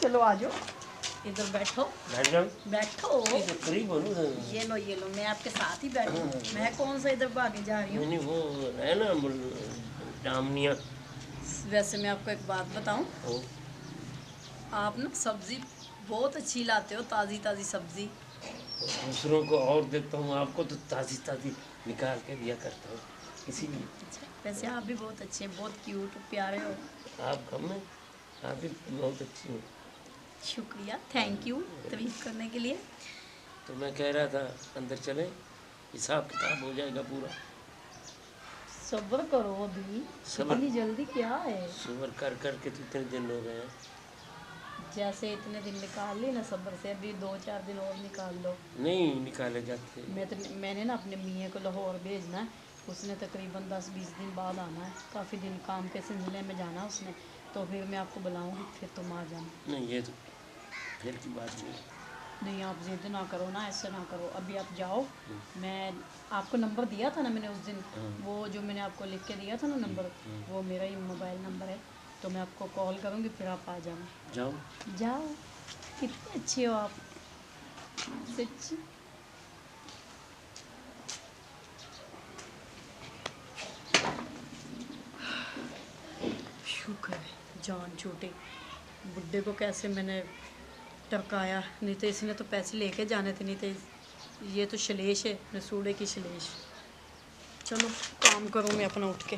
चलो आ जाओ, इधर बैठो बैठ जाओ। बैठो। इधर करीब हो ना। ये लो मैं आपके साथ ही बैठू। मैं कौन सा इधर भागे जा रही हूँ। नहीं वो है ना डामनिया। वैसे मैं आपको एक बात बताऊं, ओ, आप ना सब्जी बहुत अच्छी लाते हो, ताज़ी ताज़ी सब्जी। दूसरों को और देता हूँ, आपको तो ताज़ी ताज़ी निकाल के दिया करता हूँ, इसीलिए। अच्छा, वैसे आप भी बहुत अच्छे हैं, बहुत क्यूट प्यारे हो। आप कम है, आप भी बहुत अच्छी हो। शुक्रिया, थैंक यू तारीफ करने के लिए। तो मैं कह रहा था अंदर चले, हिसाब किताब हो जाएगा पूरा। सब्र करो अभी, सब्र। इतनी जल्दी क्या है। सब्र कर कर के तो इतने दिन हो गए हैं। जैसे इतने दिन निकाल ली ना सब्र से, अभी 2-4 दिन और निकाल लो। नहीं निकाले जाते। मैंने ना अपने मियाँ को लाहौर भेजना है, उसने तकरीबन 10-20 दिन बाद आना है, काफ़ी दिन काम के सिलसिले में जाना है उसने, तो फिर मैं आपको बुलाऊंगी, फिर तुम आ जाना। नहीं ये तो फिर की बात नहीं। नहीं आप जिद ना करो ना, ऐसे ना करो, अभी आप जाओ। मैं आपको नंबर दिया था ना मैंने उस दिन, वो जो मैंने आपको लिख के दिया था ना नंबर, वो मेरा ही मोबाइल नंबर है, तो मैं आपको कॉल करूँगी, फिर आप आ जाना। जाओ। जाओ, कितने अच्छे हो आप, सच्ची। शुक्र है जान छूटे, बुड्ढे को कैसे मैंने टरकाया, नहीं तो इसने तो पैसे लेके जाने थे, नहीं तो ये तो शलेश है, रसूड़े की शलेश। चलो काम करूँ मैं अपना उठ के।